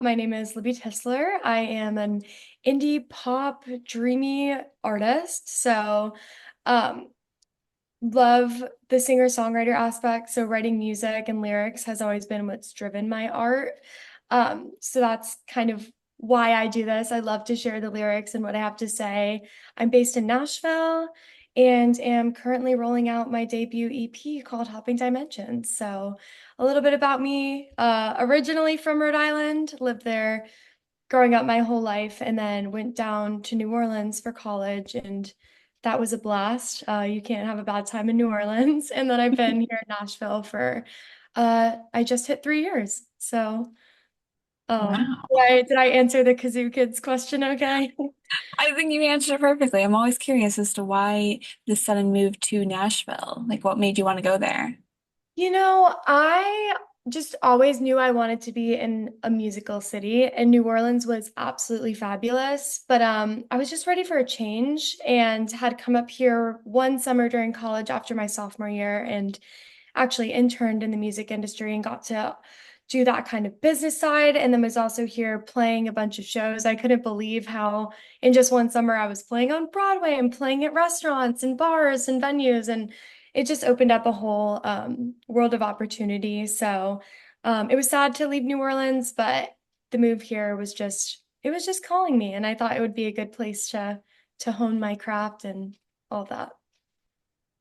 My name is Libby Tisler. I am an indie pop dreamy artist. Um, love the singer-songwriter aspect. So, writing music and lyrics has always been what's driven my art. So, that's kind of why I do this. I love to share the lyrics and what I have to say. I'm based in Nashville and am currently rolling out my debut EP called Hopping Dimensions. So, a little bit about me. Originally from Rhode Island, lived there growing up my whole life, and then went down to New Orleans for college, and that was a blast. You can't have a bad time in New Orleans. And then I've been here in Nashville for I just hit 3 years. So Wow. did I answer the Kazoo Kids question okay? I think you answered it perfectly. I'm always curious as to why this sudden move to Nashville. Like, what made you want to go there? I just always knew I wanted to be in a musical city, and New Orleans was absolutely fabulous. But I was just ready for a change and had come up here one summer during college after my sophomore year and actually interned in the music industry and got to do that kind of business side. And then was also here playing a bunch of shows. I couldn't believe how in just one summer I was playing on Broadway and playing at restaurants and bars and venues. And it just opened up a whole world of opportunity. So it was sad to leave New Orleans, but the move here was just calling me. And I thought it would be a good place to hone my craft and all that.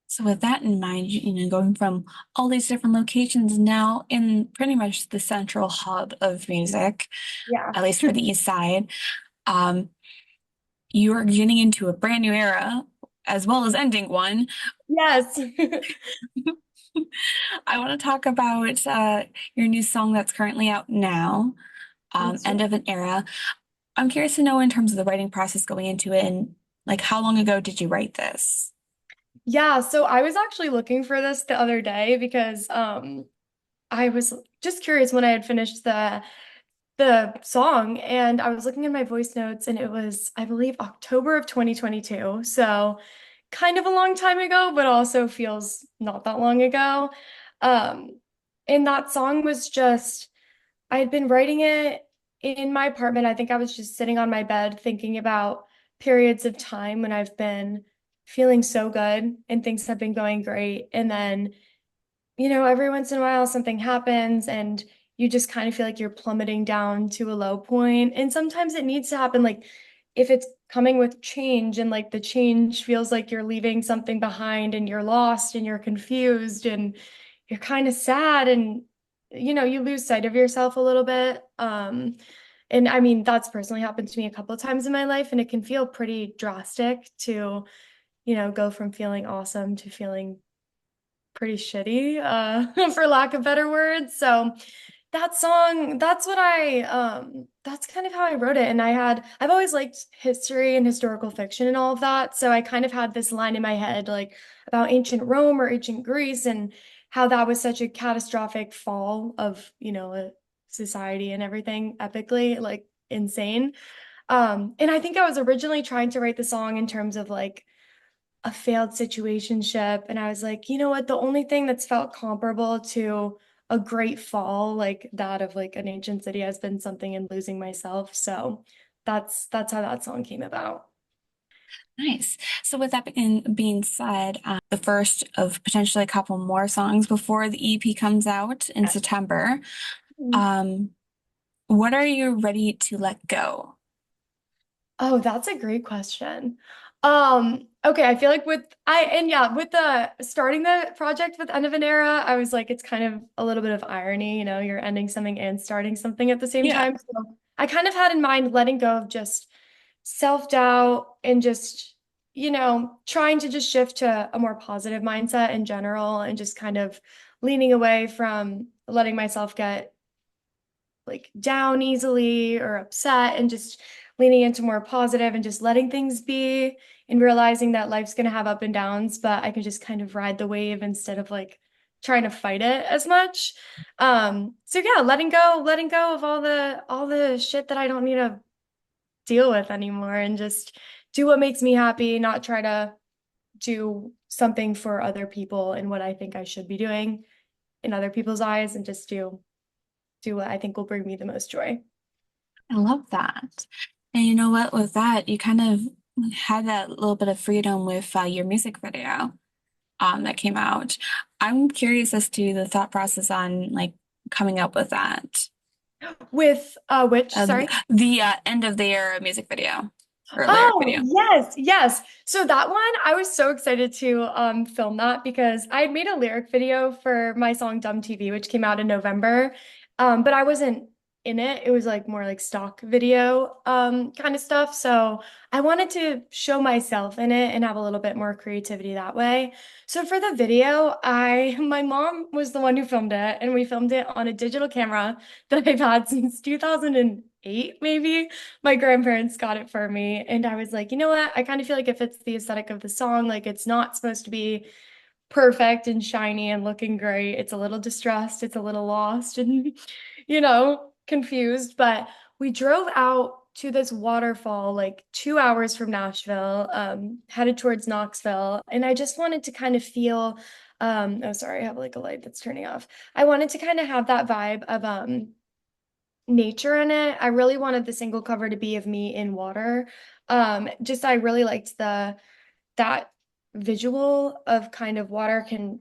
So, with that in mind, going from all these different locations now in pretty much the central hub of music, Yeah. at least for the East Side, um, you are getting into a brand new era as well as ending one. Yes. I want to talk about your new song that's currently out now, Thanks. End of an Era. I'm curious to know in terms of the writing process going into it and like how long ago did you write this? Yeah, so I was actually looking for this the other day because I was just curious when I had finished the song, and I was looking at my voice notes, and it was, I believe, October of 2022. So kind of a long time ago, but also feels not that long ago. Um and that song was just, I had been writing it in my apartment. I think I was just sitting on my bed thinking about periods of time when I've been feeling so good and things have been going great. And then, every once in a while something happens and you just kind of feel like you're plummeting down to a low point. And sometimes it needs to happen, like if it's coming with change and like the change feels like you're leaving something behind and you're lost and you're confused and you're kind of sad and you lose sight of yourself a little bit. And I mean, that's personally happened to me a couple of times in my life, and it can feel pretty drastic to, go from feeling awesome to feeling pretty shitty, for lack of better words. So that song, that's kind of how I wrote it. And I've always liked history and historical fiction and all of that. So I kind of had this line in my head, like about ancient Rome or ancient Greece and how that was such a catastrophic fall of, a society and everything epically, like insane. And I think I was originally trying to write the song in terms of like a failed situationship. And I was like, you know what? The only thing that's felt comparable to a great fall, like that of like an ancient city, has been something in losing myself. So that's how that song came about. Nice. So with that being said, the first of potentially a couple more songs before the EP comes out in September, um, what are you ready to let go? Oh, that's a great question. Okay, I feel like with the starting the project with End of an Era, I was like, it's kind of a little bit of irony, you're ending something and starting something at the same Yeah. time. So I kind of had in mind letting go of just self-doubt and just, trying to just shift to a more positive mindset in general and just kind of leaning away from letting myself get like down easily or upset and just leaning into more positive and just letting things be and realizing that life's going to have up and downs, but I can just kind of ride the wave instead of like trying to fight it as much. So yeah, letting go of all the shit that I don't need to deal with anymore and just do what makes me happy, not try to do something for other people and what I think I should be doing in other people's eyes, and just do what I think will bring me the most joy. I love that. And you know what? With that, you kind of had that little bit of freedom with your music video that came out. I'm curious as to the thought process on like coming up with that. With which, sorry? The end of their music video or lyric Oh, video. yes, yes. So that one, I was so excited to film that because I had made a lyric video for my song Dumb TV, which came out in November. But I wasn't in it. It was like more like stock video kind of stuff. So I wanted to show myself in it and have a little bit more creativity that way. So for the video, I my mom was the one who filmed it, and we filmed it on a digital camera that I've had since 2008, maybe. My grandparents got it for me. And I was like, you know what? I kind of feel like it fits the aesthetic of the song. Like it's not supposed to be perfect and shiny and looking great. It's a little distressed, it's a little lost and, confused. But we drove out to this waterfall like 2 hours from Nashville, headed towards Knoxville. And I just wanted to kind of feel, oh, sorry, I have like a light that's turning off. I wanted to kind of have that vibe of, nature in it. I really wanted the single cover to be of me in water. Just I really liked the that visual of kind of water can,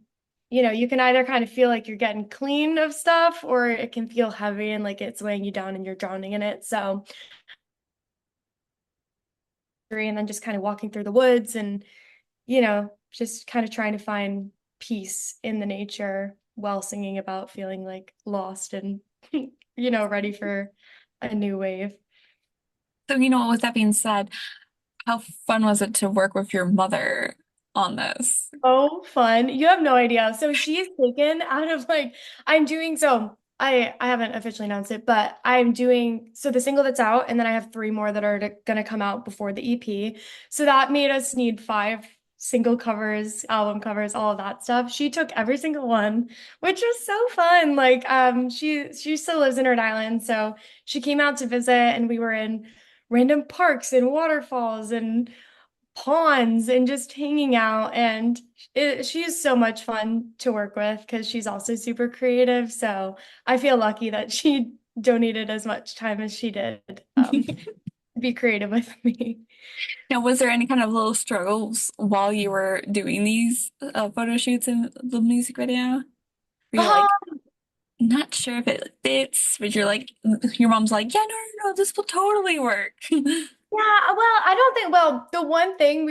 you can either kind of feel like you're getting clean of stuff or it can feel heavy and like it's weighing you down and you're drowning in it. So, and then just kind of walking through the woods and, just kind of trying to find peace in the nature while singing about feeling like lost and, ready for a new wave. So, with that being said, how fun was it to work with your mother on this? Oh, fun. You have no idea. So she's taken out of like I'm doing so I haven't officially announced it, but I'm doing so the single that's out and then I have three more that are gonna come out before the EP. So that made us need five single covers, album covers, all of that stuff. She took every single one, which was so fun. Like she still lives in Rhode Island, so she came out to visit and we were in random parks and waterfalls and ponds and just hanging out. And she's so much fun to work with because she's also super creative. So I feel lucky that she donated as much time as she did to be creative with me. Now, was there any kind of little struggles while you were doing these photo shoots in the music video? Were you like not sure if it fits, but you're like, your mom's like, yeah, no, no, no, this will totally work. Yeah, well, I don't think, well, the one thing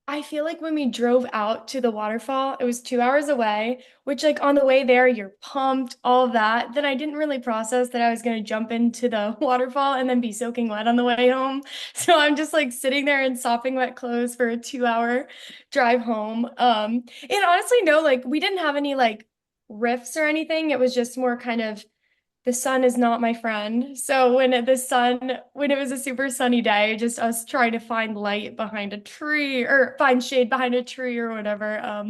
I feel like when we drove out to the waterfall, it was 2 hours away, which, like, on the way there, you're pumped, all of that. Then I didn't really process that I was going to jump into the waterfall and then be soaking wet on the way home. So I'm just like sitting there in sopping wet clothes for a 2 hour drive home. And honestly, no, like, we didn't have any like riffs or anything. It was just more kind of the sun is not my friend. So when it was a super sunny day, just us trying to find light behind a tree or find shade behind a tree or whatever,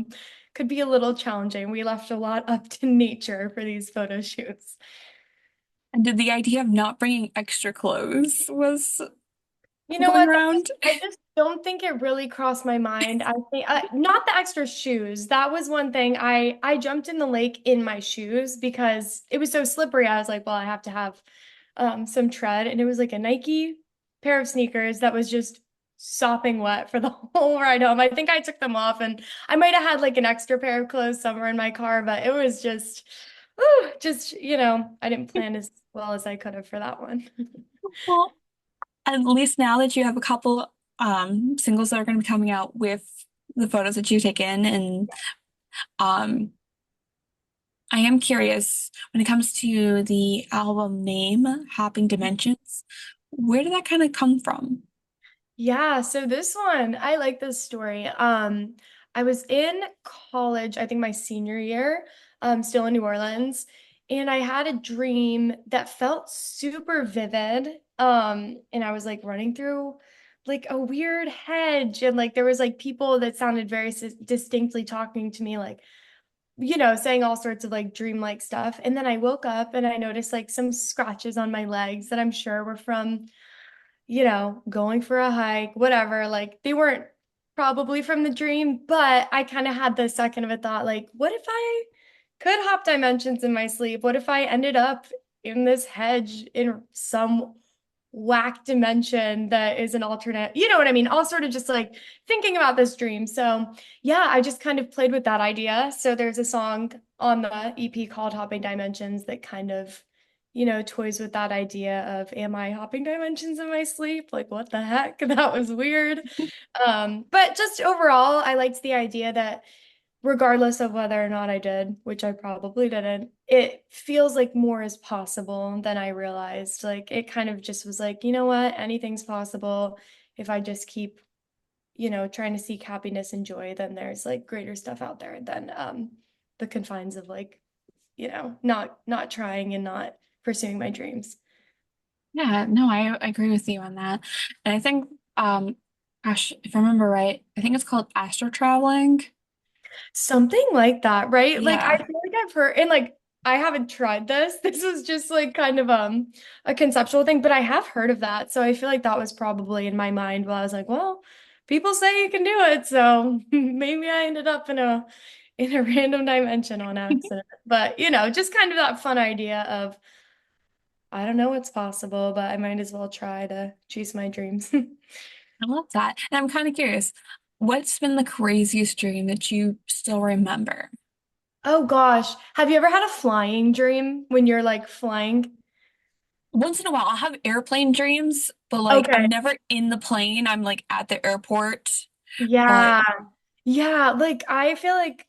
could be a little challenging. We left a lot up to nature for these photo shoots. And did the idea of not bringing extra clothes was You know going what? around? I just don't think it really crossed my mind. I think not the extra shoes. That was one thing. I jumped in the lake in my shoes because it was so slippery. I was like, well, I have to have some tread, and it was like a Nike pair of sneakers that was just sopping wet for the whole ride home. I think I took them off, and I might have had like an extra pair of clothes somewhere in my car, but it was just, just I didn't plan as well as I could have for that one. Well, at least now that you have a couple singles that are going to be coming out with the photos that you've taken, and um, I am curious when it comes to the album name, Hopping Dimensions, where did that kind of come from? Yeah, so this one, I like this story. I was in college, I think my senior year, still in New Orleans, and I had a dream that felt super vivid. And I was like running through like a weird hedge, and like there was like people that sounded very distinctly talking to me, like, saying all sorts of like dreamlike stuff. And then I woke up and I noticed like some scratches on my legs that I'm sure were from going for a hike, whatever. Like they weren't probably from the dream, but I kind of had the second of a thought, like, what if I could hop dimensions in my sleep? What if I ended up in this hedge in some whack dimension that is an alternate, you know what I mean? All sort of just like thinking about this dream. So yeah, I just kind of played with that idea. So there's a song on the EP called Hopping Dimensions that kind of, toys with that idea of am I hopping dimensions in my sleep? Like what the heck? That was weird. But just overall, I liked the idea that regardless of whether or not I did, which I probably didn't, it feels like more is possible than I realized. Like it kind of just was like, you know what? Anything's possible if I just keep, trying to seek happiness and joy, then there's like greater stuff out there than the confines of like, not trying and not pursuing my dreams. Yeah, no, I agree with you on that. And I think, gosh, if I remember right, I think it's called astro traveling. Something like that, right? Like I Yeah. feel like I've heard and like I haven't tried this. This is just like kind of a conceptual thing, but I have heard of that. So I feel like that was probably in my mind while I was like, well, people say you can do it, so maybe I ended up in a random dimension on accident. But just kind of that fun idea of I don't know what's possible, but I might as well try to chase my dreams. I love that. And I'm kind of curious, what's been the craziest dream that you still remember? Oh gosh, have you ever had a flying dream when you're like flying? Once in a while, I'll have airplane dreams, but like Okay. I'm never in the plane. I'm like at the airport. But Yeah. Yeah, like I feel like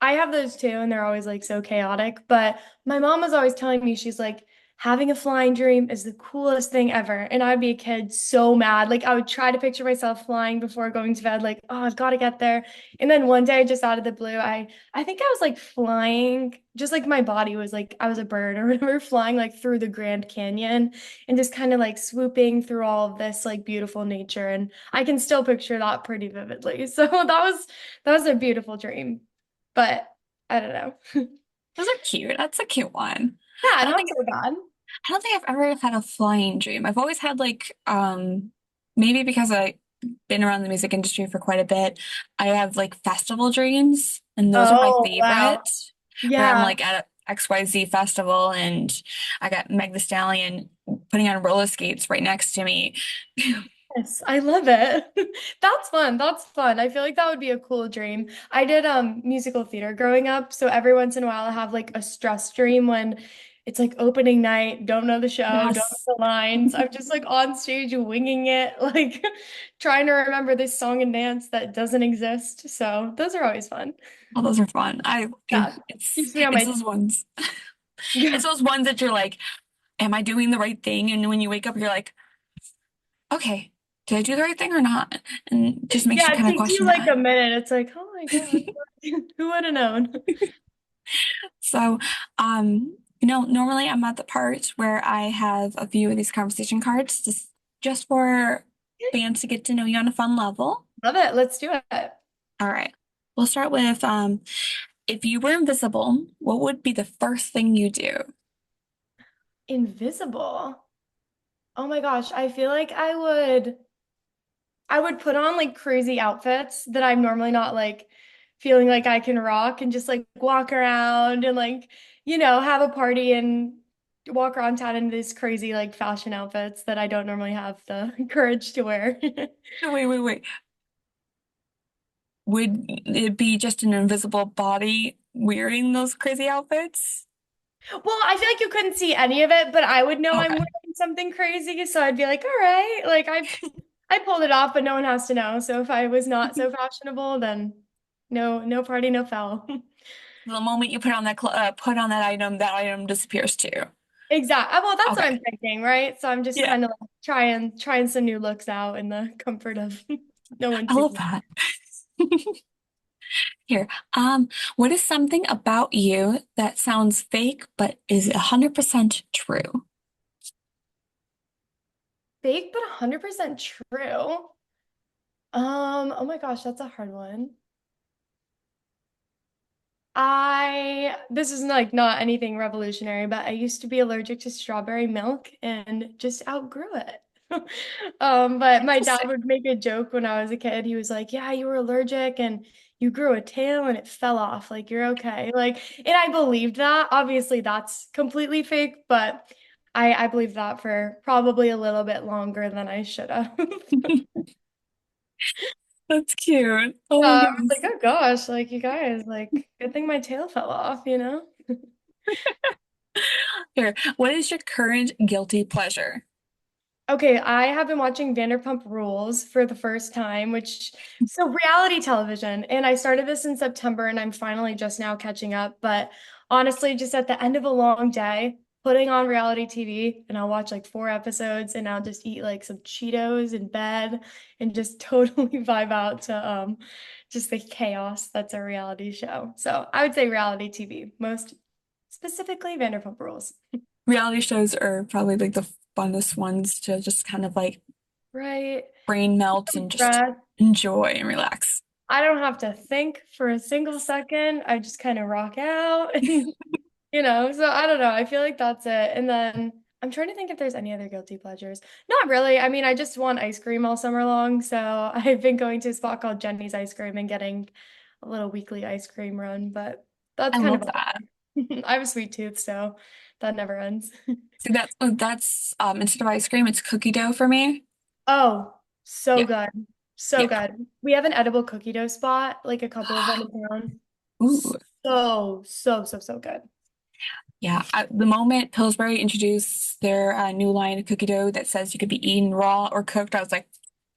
I have those too, and they're always like so chaotic. But my mom was always telling me, she's like, having a flying dream is the coolest thing ever. And I'd be a kid so mad. Like I would try to picture myself flying before going to bed, like, oh, I've got to get there. And then one day, just out of the blue, I think I was like flying, just like my body was like I was a bird or whatever, flying like through the Grand Canyon and just kind of like swooping through all of this like beautiful nature. And I can still picture that pretty vividly. So that was a beautiful dream. But I don't know. those are cute. That's a cute one. Yeah, I don't not think so bad. I don't think I've ever had a flying dream. I've always had like maybe because I've been around the music industry for quite a bit, I have like festival dreams, and those are my Oh, wow. favorite, where I'm Yeah. like at a XYZ festival and I got Meg the Stallion putting on roller skates right next to me. Yes, I love it. That's fun. That's fun. I feel like that would be a cool dream. I did musical theater growing up, so every once in a while I have like a stress dream when it's like opening night, don't know the show, don't Yes. know the lines. I'm just like on stage winging it, like trying to remember this song and dance that doesn't exist. So those are always fun. Oh, those are fun. Yeah. It's Keeps me on it's my those ones. yeah. It's those ones that you're like, am I doing the right thing? And when you wake up, you're like, okay, did I do the right thing or not? And it just makes you Yeah, it kind of takes you question like that. a minute. It's like, oh my God, who would have known? So, normally I'm at the part where I have a few of these conversation cards just for fans to get to know you on a fun level. Love it. Let's do it. All right. We'll start with if you were invisible, what would be the first thing you do? Invisible. Oh my gosh, I feel like I would put on like crazy outfits that I'm normally not like feeling like I can rock and just like walk around and like, have a party and walk around town in these crazy like fashion outfits that I don't normally have the courage to wear. Wait, wait, wait. Would it be just an invisible body wearing those crazy outfits? Well, I feel like you couldn't see any of it, but I would know I'm Okay. wearing something crazy, so I'd be like, all right, like I pulled it off, but no one has to know. So if I was not so fashionable, then no party, no foul. The moment you put on that item disappears too. Exactly. Well, that's what Okay. I'm thinking, right? So I'm just Yeah, kind of like trying some new looks out in the comfort of no one I love seeing. that. Here, what is something about you that sounds fake but is 100% true? Fake, but 100% true. Oh my gosh, that's a hard one. This is like not anything revolutionary, but I used to be allergic to strawberry milk and just outgrew it. But my dad Interesting. would make a joke when I was a kid. He was like, "Yeah, you were allergic and you grew a tail and it fell off. Like you're okay." Like, and I believed that. Obviously, that's completely fake, but I believe that for probably a little bit longer than I should have. That's cute. Oh my I was like, goodness. oh gosh, like you guys, like good thing my tail fell off, you know? Here, what is your current guilty pleasure? Okay, I have been watching Vanderpump Rules for the first time, which so reality television, and I started this in September and I'm finally just now catching up, but honestly, just at the end of a long day, putting on reality TV and I'll watch like 4 episodes and I'll just eat like some Cheetos in bed and just totally vibe out to just the chaos that's a reality show. So, I would say reality TV, most specifically Vanderpump Rules. Reality shows are probably like the funnest ones to just kind of like Right. brain melt and just Breath. enjoy and relax. I don't have to think for a single second. I just kind of rock out and so I don't know. I feel like that's it. And then I'm trying to think if there's any other guilty pleasures. Not really. I mean, I just want ice cream all summer long. So I've been going to a spot called Jenny's Ice Cream and getting a little weekly ice cream run, but I that's kind of love all. that. I have a sweet tooth, so that never ends. See, that's instead of ice cream, it's cookie dough for me. Oh, so Yeah, good. So yeah. good. We have an edible cookie dough spot, like a couple of them in town. Ooh, So good. yeah. The moment Pillsbury introduced their new line of cookie dough that says you could be eaten raw or cooked, I was like,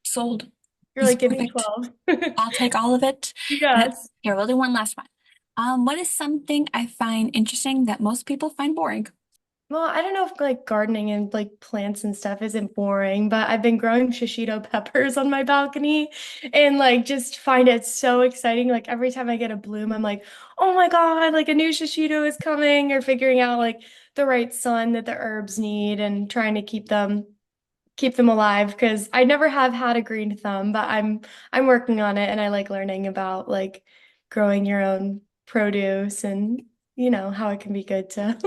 sold. You're This is like, give me perfect. 12. I'll take all of it. And Yes. here, we'll do one last one. What is something I find interesting that most people find boring? Well, I don't know if like gardening and like plants and stuff isn't boring, but I've been growing shishito peppers on my balcony and like just find it so exciting. Like every time I get a bloom, I'm like, oh my God, like a new shishito is coming, or figuring out like the right sun that the herbs need and trying to keep them alive because I never have had a green thumb, but I'm working on it and I like learning about like growing your own produce and how it can be good to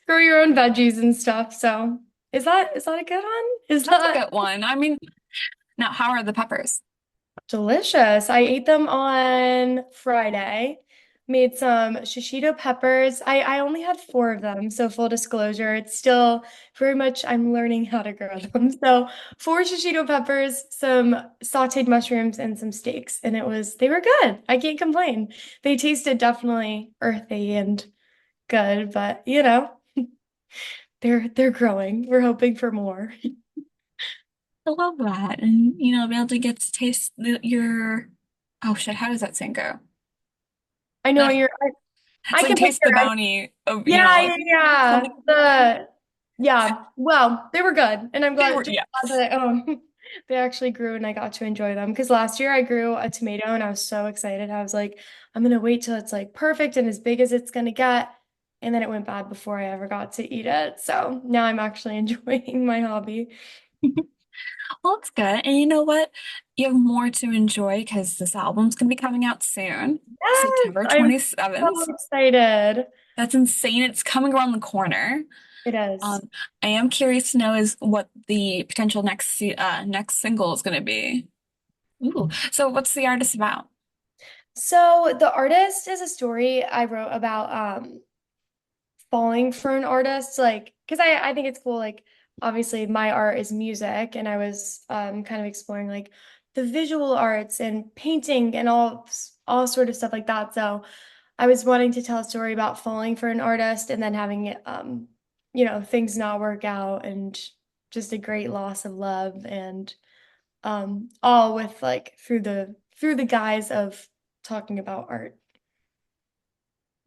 grow your own veggies and stuff. So is that a good one? Is That's a that good one. I mean, now, how are the peppers? delicious? I ate them on Friday. Made some shishito peppers. I only had 4 of them, so full disclosure, it's still very much I'm learning how to grow them. So 4 shishito peppers, some sauteed mushrooms, and some steaks. And they were good. I can't complain. They tasted definitely earthy and good, but they're growing. We're hoping for more. I love that. And, be able to get to taste your, oh shit, how does that saying go? I know Uh, I it's like can taste the picture it. bounty of, Yeah, yeah, yeah. something. Well, they were good, and I'm They glad were, just glad yes. that they actually grew and I got to enjoy them. Because last year I grew a tomato and I was so excited. I was like, I'm gonna wait till it's like perfect and as big as it's gonna get, and then it went bad before I ever got to eat it. So now I'm actually enjoying my hobby. Well, that's good. And you know what? You have more to enjoy because this album's going to be coming out soon, Yes, September I'm so 27th. excited. That's insane. It's coming around the corner. It is. Um, I am curious to know is what the potential next single is going to be. Ooh. So what's the artist about? So the artist is a story I wrote about falling for an artist, like because I think it's cool, like obviously my art is music and I was kind of exploring like the visual arts and painting and all sort of stuff like that. So I was wanting to tell a story about falling for an artist and then having things not work out and just a great loss of love and all with like through the guise of talking about art.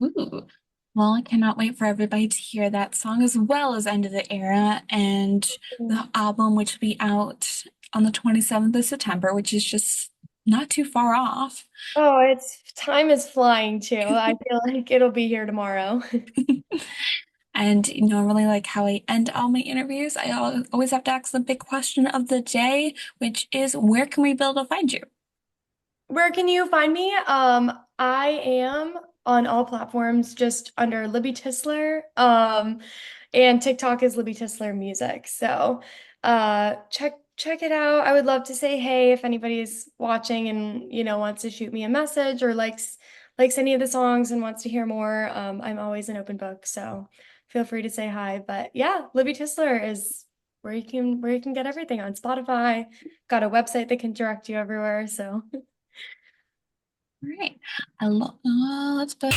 Ooh. Well, I cannot wait for everybody to hear that song as well as End of the Era and the album, which will be out on the 27th of September, which is just not too far off. Oh, it's time is flying too. I feel like it'll be here tomorrow. And normally, like how I end all my interviews, I always have to ask the big question of the day, which is where can we be able to find you? Where can you find me? I am on all platforms just under Libby Tisler. And TikTok is Libby Tisler Music. So, check it out. I would love to say hey if anybody's watching and wants to shoot me a message or likes any of the songs and wants to hear more. I'm always an open book. So feel free to say hi. But yeah, Libby Tisler is where you can get everything on Spotify. Got a website that can direct you everywhere. So All right. Let's put